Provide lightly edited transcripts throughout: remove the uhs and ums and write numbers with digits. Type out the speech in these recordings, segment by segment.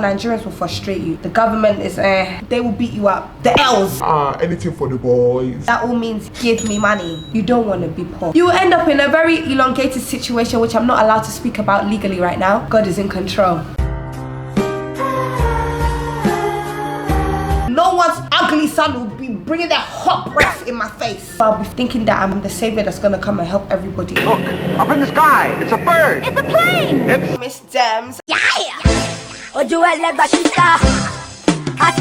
Nigerians will frustrate you. The government is they will beat you up. The L's. Anything for the boys. That all means give me money. You don't want to be poor. You will end up in a very elongated situation which I'm not allowed to speak about legally right now. God is in control. No one's ugly son will be bringing their hot breath in my face. I'll be thinking that I'm the savior that's gonna come and help everybody. Look, up in the sky, it's a bird. It's a plane. It's Miss Demz. Yeah. Oh, do I love ask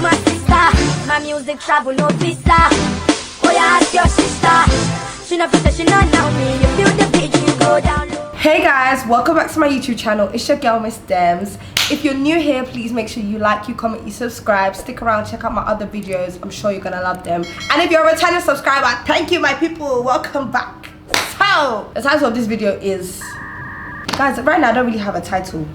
my sister. My music travel no visa. Oh, yeah, ask your sister. She not professional now. Me, you feel the beat, you go down low. Hey guys, welcome back to my YouTube channel. It's your girl Miss Demz. If you're new here, please make sure you like, you comment, you subscribe, stick around, check out my other videos. I'm sure you're gonna love them. And if you're a returning subscriber, thank you my people, welcome back. So the title of this video is, guys, right now I don't really have a title,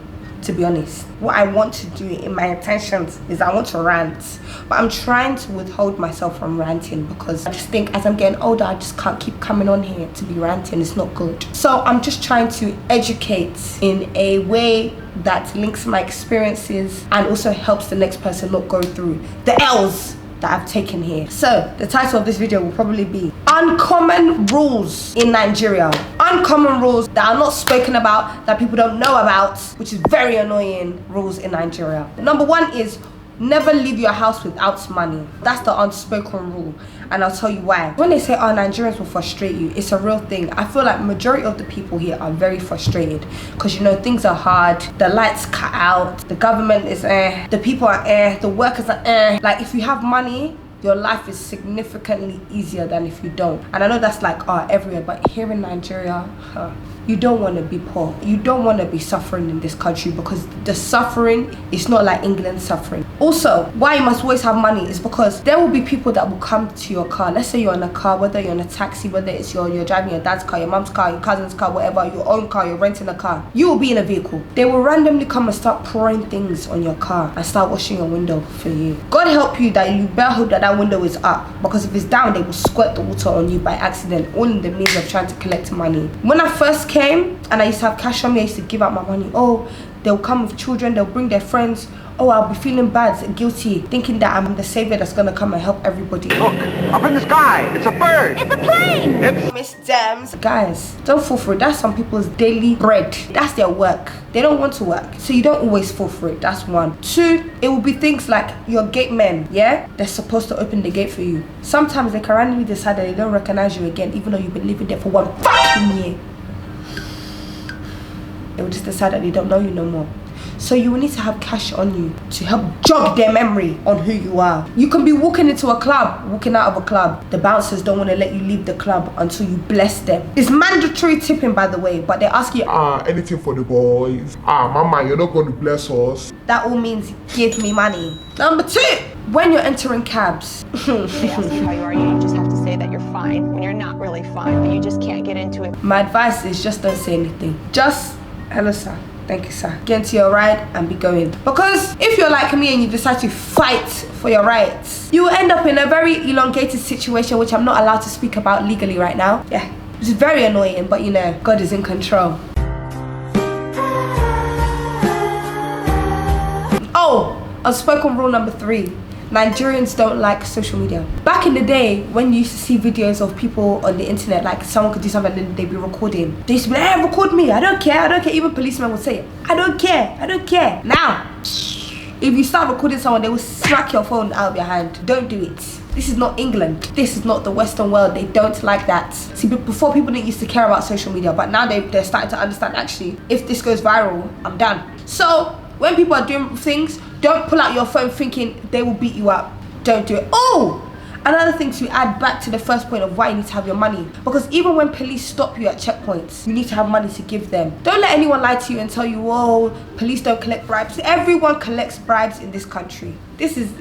to be honest. What I want to do in my intentions is I want to rant, but I'm trying to withhold myself from ranting because I just think as I'm getting older I just can't keep coming on here to be ranting. It's not good. So I'm just trying to educate in a way that links my experiences and also helps the next person not go through the L's that I've taken here. So the title of this video will probably be Uncommon Rules in Nigeria. Uncommon rules that are not spoken about, that people don't know about, which is very annoying rules in Nigeria. Number one is never leave your house without money. That's the unspoken rule, and I'll tell you why. When they say, oh, Nigerians will frustrate you, it's a real thing. I feel like majority of the people here are very frustrated because, you know, things are hard, the lights cut out, the government is the people are the workers are like, if you have money, your life is significantly easier than if you don't. And I know that's like everywhere, but here in Nigeria, you don't want to be poor. You don't want to be suffering in this country because the suffering is not like England suffering. Also, why you must always have money is because there will be people that will come to your car. Let's say you're in a car, whether you're in a taxi, whether it's you're driving your dad's car, your mom's car, your cousin's car, whatever, your own car, you're renting a car. You will be in a vehicle. They will randomly come and start pouring things on your car and start washing your window for you. God help you that you better hope that that window is up, because if it's down, they will squirt the water on you by accident, all in the means of trying to collect money. When I first came and I used to have cash on me, I used to give out my money. Oh, they'll come with children, they'll bring their friends. Oh, I'll be feeling bad, guilty, thinking that I'm the savior that's gonna come and help everybody. Look, up in the sky, it's a bird. It's a plane. It's Miss Demz. Guys, don't fall for it. That's some people's daily bread. That's their work. They don't want to work, so you don't always fall for it. That's one. Two, it will be things like your gate men, yeah? They're supposed to open the gate for you. Sometimes they can randomly decide that they don't recognize you again, even though you've been living there for 1 fucking year. They will just decide that they don't know you no more. So you will need to have cash on you to help jog their memory on who you are. You can be walking into a club, walking out of a club. The bouncers don't want to let you leave the club until you bless them. It's mandatory tipping, by the way, but they ask you, Anything for the boys. Mama, you're not going to bless us. that all means give me money. Number two, when you're entering cabs. They ask you how you are, you just have to say that you're fine when you're not really fine, but you just can't get into it. My advice is just don't say anything. Just, hello sir, thank you sir. Get into your ride and be going. Because if you're like me and you decide to fight for your rights, you will end up in a very elongated situation which I'm not allowed to speak about legally right now. Yeah, it's very annoying, but you know, God is in control. Oh, unspoken rule number 3. Nigerians don't like social media. Back in the day, when you used to see videos of people on the internet, like someone could do something and then they'd be recording. They used to be like, hey, record me, I don't care, I don't care. Even policemen would say, I don't care, I don't care. Now, if you start recording someone, they will smack your phone out of your hand. Don't do it. This is not England. This is not the Western world. They don't like that. See, before people didn't used to care about social media, but now they're starting to understand, actually, if this goes viral, I'm done. So, when people are doing things, don't pull out your phone thinking they will beat you up. Don't do it. Oh! Another thing to add back to the first point of why you need to have your money. Because even when police stop you at checkpoints, you need to have money to give them. Don't let anyone lie to you and tell you, oh, police don't collect bribes. Everyone collects bribes in this country. This is...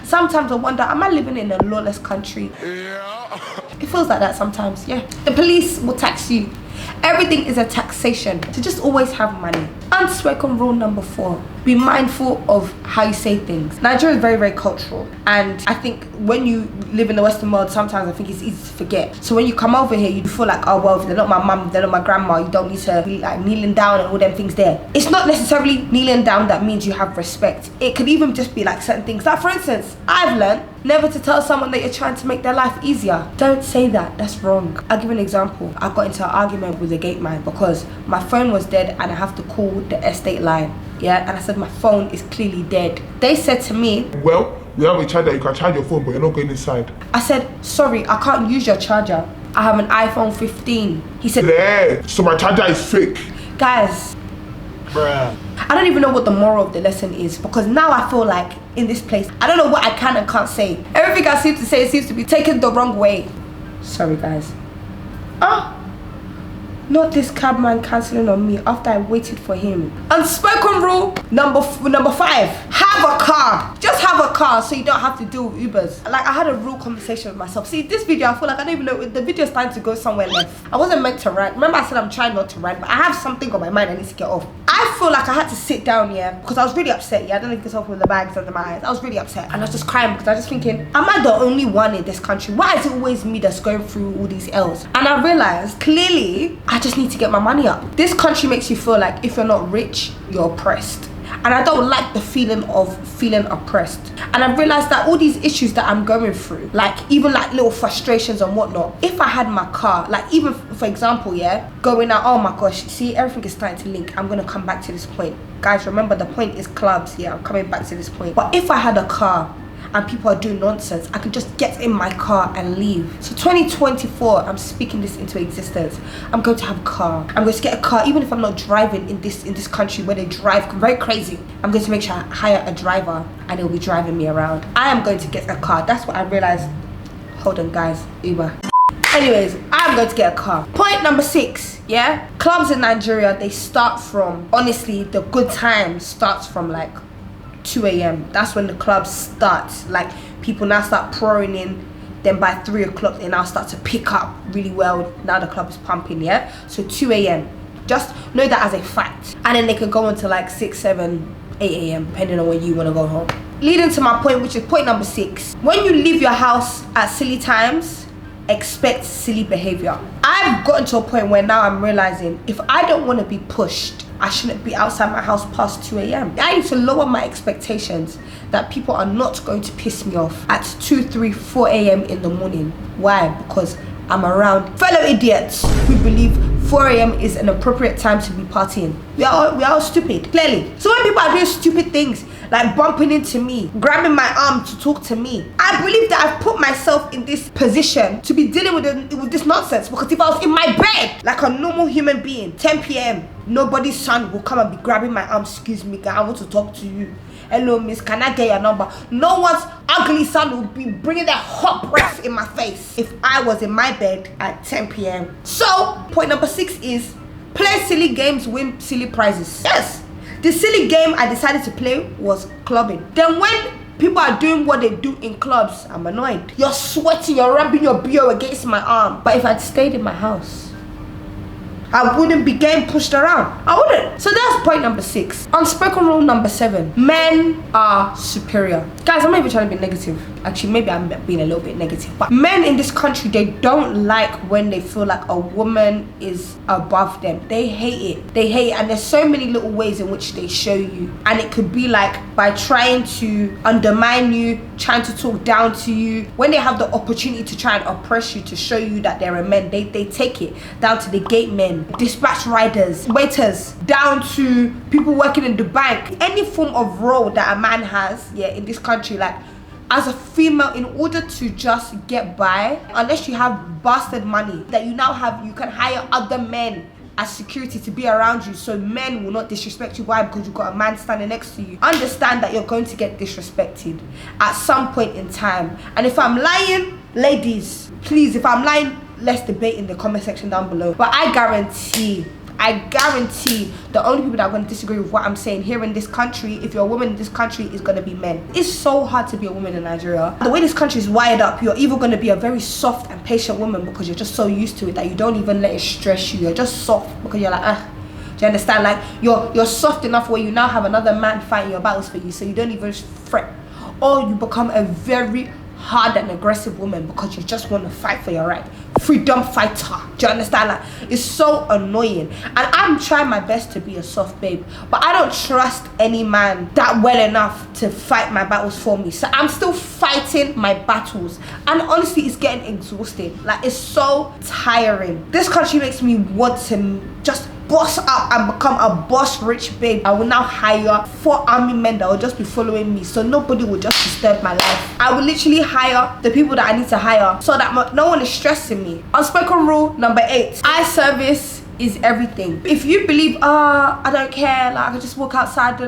Sometimes I wonder, am I living in a lawless country? Yeah. It feels like that sometimes, yeah. The police will tax you. Everything is a taxation. So just always have money. Unspoken rule number 4. Be mindful of how you say things. Nigeria is very, very cultural. And I think when you live in the Western world, sometimes I think it's easy to forget. So when you come over here, you feel like, oh, well, if they're not my mum, they're not my grandma, you don't need to be like kneeling down and all them things there. It's not necessarily kneeling down that means you have respect. It could even just be like certain things. Like, for instance, I've learned never to tell someone that you're trying to make their life easier. Don't say that. That's wrong. I'll give you an example. I got into an argument with a gate man because my phone was dead and I have to call the estate line. Yeah, and I said my phone is clearly dead. They said to me, well, we have a charger, you can charge your phone, but you're not going inside. I said, sorry, I can't use your charger. I have an iPhone 15. He said, yeah, so my charger is fake. Guys, Bruh. I don't even know what the moral of the lesson is, because now I feel like in this place, I don't know what I can and can't say. Everything I seem to say seems to be taken the wrong way. Sorry, guys. Not this cabman cancelling on me after I waited for him. Unspoken rule number 5. Have a car. Just have a car so you don't have to deal with Ubers. Like, I had a real conversation with myself. See, this video, I feel like I don't even know, the video is starting to go somewhere left. I wasn't meant to rant. Remember I said I'm trying not to rant, but I have something on my mind I need to get off. I feel like I had to sit down here because I was really upset. Yeah, I don't know if you can tell from the bags under my eyes. I was really upset and I was just crying because I was just thinking, am I the only one in this country? Why is it always me that's going through all these L's? And I realized clearly I just need to get my money up. This country makes you feel like if you're not rich, you're oppressed. And I don't like the feeling of feeling oppressed. And I realized that all these issues that I'm going through, like even like little frustrations and whatnot, if I had my car, like even for example, yeah, going out, oh my gosh, see, everything is starting to link. I'm gonna come back to this point. Guys, remember the point is clubs. Yeah, I'm coming back to this point. But if I had a car and people are doing nonsense, I could just get in my car and leave. So 2024, I'm speaking this into existence. I'm going to have a car. I'm going to get a car, even if I'm not driving in this country where they drive very crazy. I'm going to make sure I hire a driver and he'll be driving me around. I am going to get a car. That's what I realized. Hold on, guys. Uber. Anyways, I'm going to get a car. Point number 6, yeah? Clubs in Nigeria, they start from, honestly, the good time starts from like 2 a.m. That's when the clubs start. Like, people now start pouring in. Then by 3 o'clock, they now start to pick up really well. Now the club is pumping, yeah? So 2 a.m. Just know that as a fact. And then they can go into like 6, 7, 8 a.m. depending on when you want to go home. Leading to my point, which is point number 6. When you leave your house at silly times, expect silly behavior. I've gotten to a point where now I'm realizing if I don't want to be pushed, I shouldn't be outside my house past 2 a.m. I need to lower my expectations that people are not going to piss me off at 2, 3, 4 a.m. in the morning. Why? Because I'm around fellow idiots who believe 4 a.m. is an appropriate time to be partying. We are all stupid, clearly. So when people are doing stupid things, like bumping into me, grabbing my arm to talk to me, I believe that I've put myself in this position to be dealing with this nonsense. Because if I was in my bed, like a normal human being, 10 p.m., nobody's son will come and be grabbing my arm. Excuse me, guy, I want to talk to you. Hello, miss, can I get your number? No one's ugly son will be bringing that hot breath in my face if I was in my bed at 10 p.m. So, point number 6 is play silly games, win silly prizes. Yes, the silly game I decided to play was clubbing. Then when people are doing what they do in clubs, I'm annoyed. You're sweating, you're rubbing your BO against my arm. But if I'd stayed in my house, I wouldn't be getting pushed around. I wouldn't. So that's point number 6. Unspoken rule number 7. Men are superior. Guys, I'm not even trying to be negative. Actually, maybe I'm being a little bit negative. But men in this country, they don't like when they feel like a woman is above them. They hate it. They hate it. And there's so many little ways in which they show you. And it could be like by trying to undermine you, trying to talk down to you. When they have the opportunity to try and oppress you, to show you that they're a man, they take it down to the gate men, dispatch riders, waiters, down to people working in the bank. Any form of role that a man has, yeah, in this country, like as a female, in order to just get by, unless you have bastard money that you now have, you can hire other men as security to be around you, so men will not disrespect you. Why? Because you've got a man standing next to you. Understand that you're going to get disrespected at some point in time. And if I'm lying, ladies, please, if I'm lying, let's debate in the comment section down below. But I guarantee I guarantee the only people that are going to disagree with what I'm saying here in this country, if you're a woman in this country, is going to be men. It's so hard to be a woman in Nigeria. The way this country is wired up, you're either going to be a very soft and patient woman because you're just so used to it that you don't even let it stress you. You're just soft because you're like, do you understand? Like you're soft enough where you now have another man fighting your battles for you, so you don't even fret. Or you become a very hard and aggressive woman because you just want to fight for your right. Freedom fighter. Do you understand? Like, it's so annoying. And I'm trying my best to be a soft babe, but I don't trust any man that well enough to fight my battles for me. So I'm still fighting my battles, and honestly it's getting exhausting. Like, it's so tiring. This country makes me want to just boss up and become a boss rich babe. I will now hire 4 army men that will just be following me, so nobody will just disturb my life. I will literally hire the people that I need to hire so that no one is stressing me. Unspoken rule number 8: eye service is everything. If you believe, I don't care, like I can just walk outside,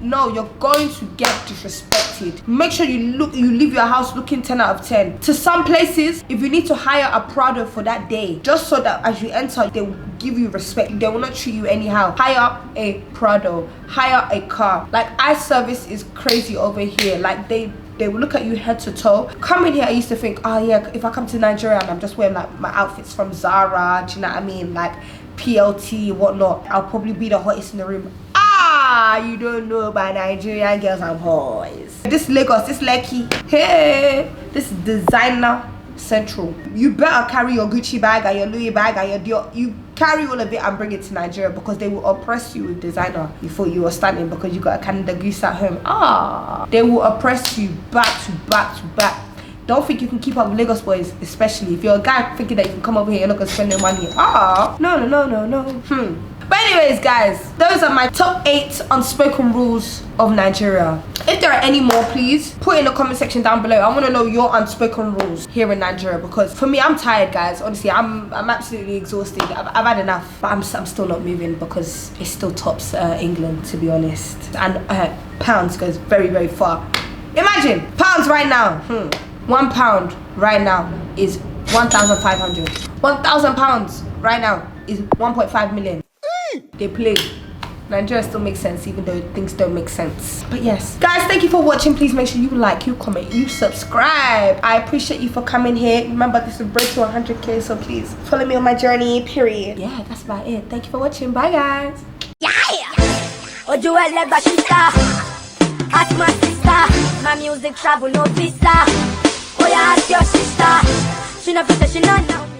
no, you're going to get disrespected. Make sure you leave your house looking 10 out of 10. To some places, if you need to hire a Prado for that day, just so that as you enter, they will give you respect, they will not treat you anyhow. Hire a Prado, hire a car. Like, eye service is crazy over here. Like, they will look at you head to toe. Coming here, I used to think, oh yeah, if I come to Nigeria and I'm just wearing like my outfits from Zara, do you know what I mean, like PLT, whatnot, I'll probably be the hottest in the room. You don't know about Nigerian girls and boys. This Lagos, this Lekki, hey, this is designer central. You better carry your Gucci bag and your Louis bag and your Dior. You carry all of it and bring it to Nigeria, because they will oppress you with designer. You thought you were stunning because you got a Canada Goose at home. They will oppress you back to back to back. Don't think you can keep up with Lagos boys, especially if you're a guy thinking that you can come over here, you're not gonna spend no money. No. But anyways, guys, those are my top 8 unspoken rules of Nigeria. If there are any more, please put in the comment section down below. I want to know your unspoken rules here in Nigeria, because for me, I'm tired, guys. Honestly, I'm absolutely exhausted. I've had enough, but I'm still not moving because it still tops England, to be honest. And pounds goes very, very far. Imagine pounds right now. £1 right now is 1,500. 1,000 pounds right now is 1.5 million. They play. Nigeria still makes sense, even though things don't make sense. But yes, guys, thank you for watching. Please make sure you like, you comment, you subscribe. I appreciate you for coming here. Remember, this is break to 100k, so please follow me on my journey, period. Yeah, that's about it. Thank you for watching. Bye, guys. Ask my sister, my music travel no visa. Oh yeah, ask your sister. She not know.